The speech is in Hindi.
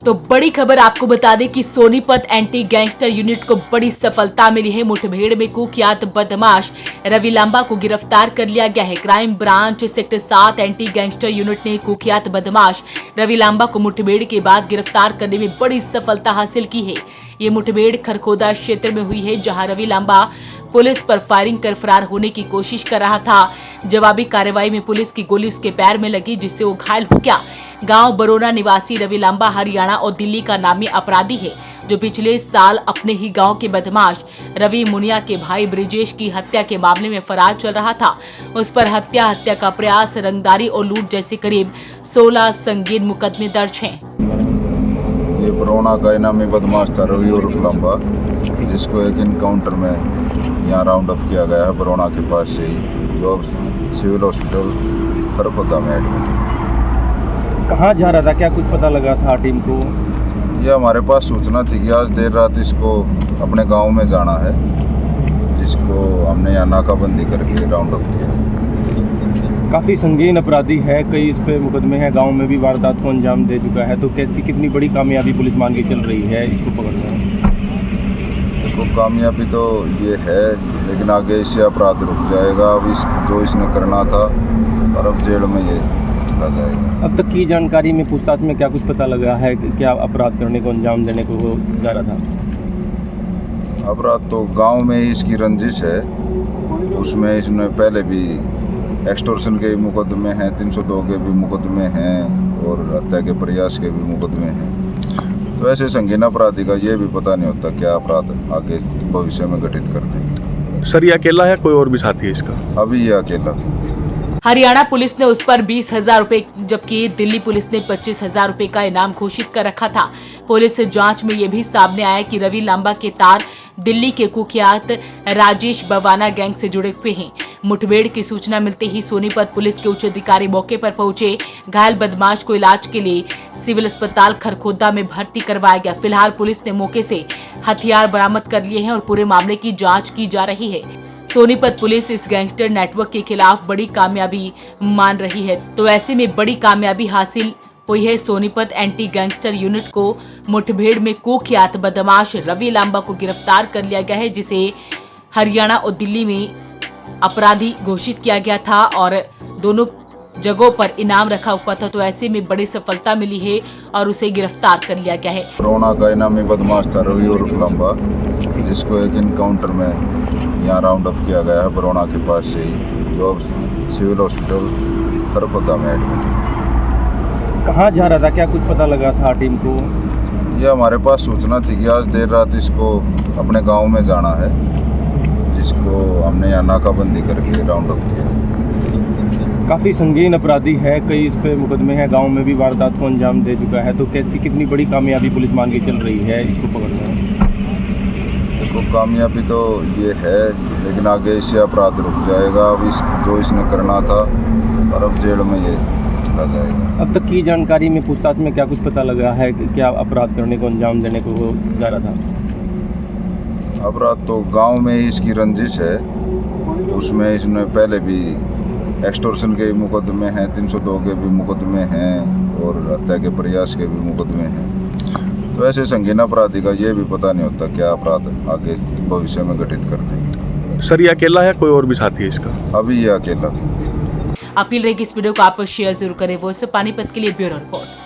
तो बड़ी खबर आपको बता दें कि सोनीपत एंटी गैंगस्टर यूनिट को बड़ी सफलता मिली है। मुठभेड़ में कुख्यात बदमाश रवि लांबा को गिरफ्तार कर लिया गया है। Crime branch sector 7 anti gangster unit ने कुख्यात बदमाश रवि लांबा को मुठभेड़ के बाद गिरफ्तार करने में बड़ी सफलता हासिल की है। ये मुठभेड़ खरखोदा क्षेत्र में हुई है, जहां रवि लांबा पुलिस पर फायरिंग कर फरार होने की कोशिश कर रहा था। जवाबी कार्रवाई में पुलिस की गोली उसके पैर में लगी, जिससे वो घायल हो गया। गांव बरोना निवासी रवि लांबा हरियाणा और दिल्ली का नामी अपराधी है, जो पिछले साल अपने ही गांव के बदमाश रवि मुनिया के भाई ब्रिजेश की हत्या के मामले में फरार चल रहा था। उस पर हत्या का प्रयास, रंगदारी और लूट जैसे करीब 16 संगीन मुकदमे दर्ज हैं। ये बरोना का इनामी बदमाश था रवि उर्फ लांबा, जिसको एक इनकाउंटर में यहाँ राउंड अप किया गया है बरोना के पास से ही, जो सिविल हॉस्पिटल खरखोदा में एडमिट। कहाँ जा रहा था, क्या कुछ पता लगा था टीम को? ये हमारे पास सूचना थी कि आज देर रात इसको अपने गांव में जाना है, जिसको हमने यहाँ नाकाबंदी करके राउंड अप किया। काफ़ी संगीन अपराधी है, कई इस पे मुकदमे हैं, गांव में भी वारदात को अंजाम दे चुका है। तो कितनी बड़ी कामयाबी पुलिस मान के चल रही है इसको पकड़ने में? देखो, कामयाबी तो ये है, लेकिन आगे इससे अपराध रुक जाएगा। अब जो इसने करना था, और अब जेल में ये चला जाएगा। अब तक की जानकारी में पूछताछ में क्या कुछ पता लगा है कि क्या अपराध करने को अंजाम देने को वो जा रहा था? अपराध तो गांव में ही इसकी रंजिश है, उसमें इसने पहले भी एक्सटॉर्शन के मुकदमे हैं, 302 के भी मुकदमे हैं और हत्या के प्रयास के भी मुकदमे हैं। तो ऐसे संगीन अपराधी का ये भी पता नहीं होता क्या अपराध आगे भविष्य में घटित करते हैं। सर, ये अकेला है, कोई और भी साथी है इसका? अभी ये अकेला। हरियाणा पुलिस ने उस पर 20,000 रुपए, जबकि दिल्ली पुलिस ने 25,000 रुपए का इनाम घोषित कर रखा था। पुलिस जांच में यह भी सामने आया कि रवि लांबा के तार दिल्ली के कुख्यात राजेश बवाना गैंग से जुड़े हुए हैं। मुठभेड़ की सूचना मिलते ही सोनीपत पुलिस के उच्च अधिकारी मौके पर पहुंचे। घायल बदमाश को इलाज के लिए सिविल अस्पताल खरखोदा में भर्ती करवाया गया। फिलहाल पुलिस ने मौके से हथियार बरामद कर लिए हैं और पूरे मामले की जांच की जा रही है। सोनीपत पुलिस इस गैंगस्टर नेटवर्क के खिलाफ बड़ी कामयाबी मान रही है। तो ऐसे में बड़ी कामयाबी हासिल हुई है। सोनीपत एंटी गैंगस्टर यूनिट को मुठभेड़ में कुख्यात बदमाश रवि लांबा को गिरफ्तार कर लिया गया है, जिसे हरियाणा और दिल्ली में अपराधी घोषित किया गया था और दोनों जगहों पर इनाम रखा हुआ था। तो ऐसे में बड़ी सफलता मिली है और उसे गिरफ्तार कर लिया गया है। बरोना का इनामी बदमाश था रवि उर्फ लांबा, जिसको एक इनकाउंटर में यहाँ राउंड अप किया गया है बरोना के पास से ही, जो सिविल हॉस्पिटल खरखोदा में एडमिट। कहाँ जा रहा था, क्या कुछ पता लगा था टीम को? ये हमारे पास सूचना थी कि आज देर रात इसको अपने गांव में जाना है, जिसको हमने यहाँ नाकाबंदी करके राउंड अप किया। काफ़ी संगीन अपराधी है, कई इस पे मुकदमे हैं, गांव में भी वारदात को अंजाम दे चुका है। तो कितनी बड़ी कामयाबी पुलिस मान के चल रही है इसको पकड़ने में? देखो, कामयाबी तो ये है, लेकिन आगे इससे अपराध रुक जाएगा। अब जो इसने करना था, और अब जेल में ये चला जाएगा। अब तक की जानकारी में पूछताछ में क्या कुछ पता लगा है कि क्या अपराध करने को अंजाम देने को वो जा रहा था? अपराध तो गांव में ही इसकी रंजिश है, उसमें इसने पहले भी एक्सटॉर्शन के मुकदमे हैं, 302 के भी मुकदमे हैं और हत्या के प्रयास के भी मुकदमे हैं। तो ऐसे संगीन अपराधी का ये भी पता नहीं होता क्या अपराध आगे भविष्य में घटित करते हैं। सर, ये अकेला है, कोई और भी साथी है इसका? अभी ये अकेला। अपील रहेगी इस वीडियो को आप शेयर जरूर करें। वो पानीपत के लिए ब्यूरो रिपोर्ट।